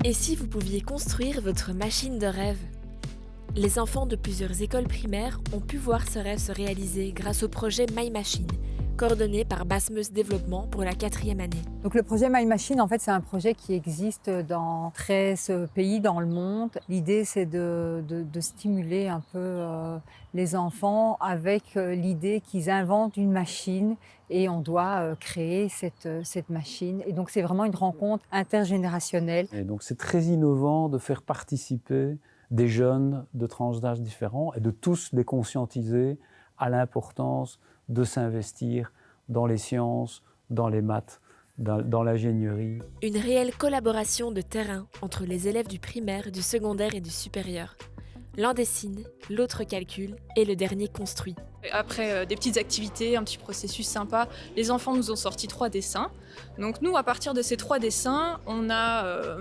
Et si vous pouviez construire votre machine de rêve? Les enfants de plusieurs écoles primaires ont pu voir ce rêve se réaliser grâce au projet My Machine, coordonné par Basmeus Développement pour la 4e année. Donc le projet My Machine, en fait, c'est un projet qui existe dans 13 pays dans le monde. L'idée, c'est de stimuler un peu les enfants avec l'idée qu'ils inventent une machine et on doit créer cette machine. Et donc, c'est vraiment une rencontre intergénérationnelle. Et donc, c'est très innovant de faire participer des jeunes de tranches d'âge différents et de tous les conscientiser à l'importance de s'investir dans les sciences, dans les maths, dans l'ingénierie. Une réelle collaboration de terrain entre les élèves du primaire, du secondaire et du supérieur. L'un dessine, l'autre calcule et le dernier construit. Après des petites activités, un petit processus sympa, les enfants nous ont sorti 3 dessins. Donc nous, à partir de ces 3 dessins, on a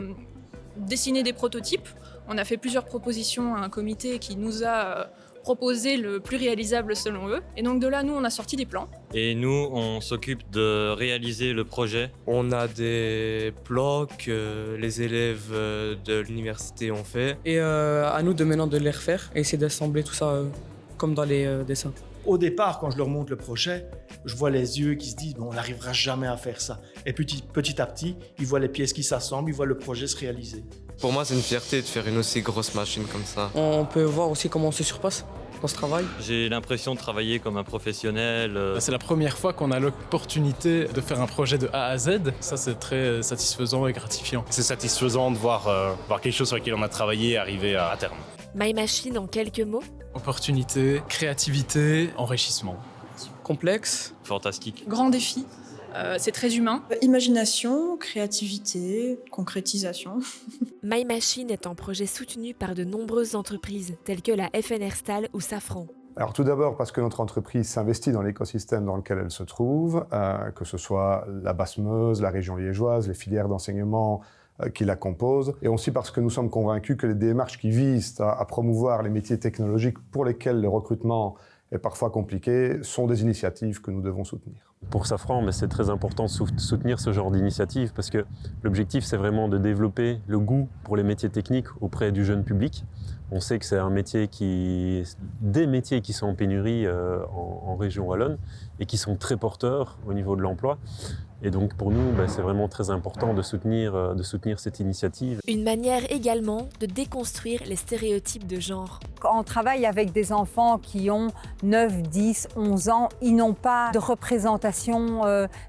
dessiné des prototypes. On a fait plusieurs propositions à un comité qui nous a proposé le plus réalisable selon eux. Et donc de là, nous, on a sorti des plans. Et nous, on s'occupe de réaliser le projet. On a des plans que les élèves de l'université ont fait. Et à nous de maintenant de les refaire et essayer d'assembler tout ça comme dans les dessins. Au départ, quand je leur montre le projet, je vois les yeux qui se disent on n'arrivera jamais à faire ça. Et petit à petit, ils voient les pièces qui s'assemblent, ils voient le projet se réaliser. Pour moi, c'est une fierté de faire une aussi grosse machine comme ça. On peut voir aussi comment on se surpasse dans ce travail. J'ai l'impression de travailler comme un professionnel. C'est la première fois qu'on a l'opportunité de faire un projet de A à Z. Ça, c'est très satisfaisant et gratifiant. C'est satisfaisant de voir quelque chose sur lequel on a travaillé arriver à terme. My Machine en quelques mots? Opportunité, créativité, enrichissement. Complexe. Fantastique. Grand défi. C'est très humain. Imagination, créativité, concrétisation. My Machine est un projet soutenu par de nombreuses entreprises, telles que la FNR Stahl ou Safran. Alors tout d'abord parce que notre entreprise s'investit dans l'écosystème dans lequel elle se trouve, que ce soit la Basse-Meuse, la région liégeoise, les filières d'enseignement qui la composent, et aussi parce que nous sommes convaincus que les démarches qui visent à promouvoir les métiers technologiques pour lesquels le recrutement est parfois compliqué sont des initiatives que nous devons soutenir. Pour Safran, c'est très important de soutenir ce genre d'initiative parce que l'objectif, c'est vraiment de développer le goût pour les métiers techniques auprès du jeune public. On sait que c'est des métiers qui sont en pénurie en région wallonne et qui sont très porteurs au niveau de l'emploi. Et donc pour nous, c'est vraiment très important de soutenir cette initiative. Une manière également de déconstruire les stéréotypes de genre. Quand on travaille avec des enfants qui ont 9, 10, 11 ans, ils n'ont pas de représentation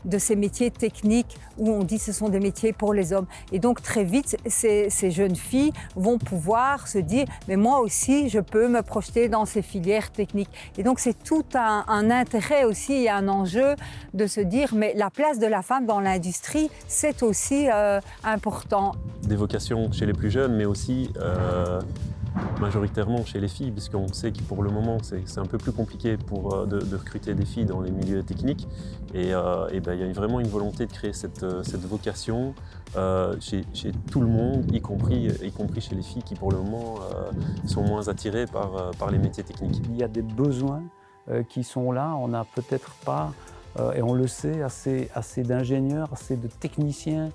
de ces métiers techniques où on dit que ce sont des métiers pour les hommes. Et donc très vite, ces jeunes filles vont pouvoir se dire « mais moi aussi, je peux me projeter dans ces filières techniques ». Et donc c'est tout un intérêt aussi et un enjeu de se dire « mais la place de la femme dans l'industrie, c'est aussi important ». Des vocations chez les plus jeunes, mais aussi majoritairement chez les filles, puisqu'on sait que pour le moment, c'est un peu plus compliqué de recruter des filles dans les milieux techniques. Et il y a vraiment une volonté de créer cette vocation chez tout le monde, y compris chez les filles qui, pour le moment, sont moins attirées par les métiers techniques. Il y a des besoins qui sont là, on n'a peut-être pas, et on le sait, assez d'ingénieurs, assez de techniciens.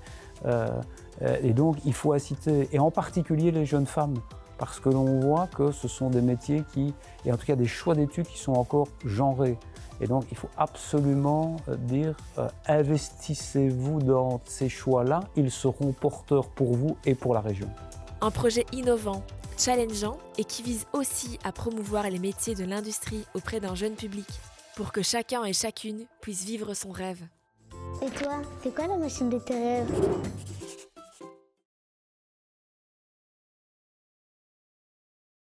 Et donc, il faut inciter, et en particulier les jeunes femmes, parce que l'on voit que ce sont des métiers et en tout cas des choix d'études qui sont encore genrés. Et donc il faut absolument dire investissez-vous dans ces choix-là, ils seront porteurs pour vous et pour la région. Un projet innovant, challengeant et qui vise aussi à promouvoir les métiers de l'industrie auprès d'un jeune public, pour que chacun et chacune puisse vivre son rêve. Et toi, c'est quoi la machine de tes rêves ?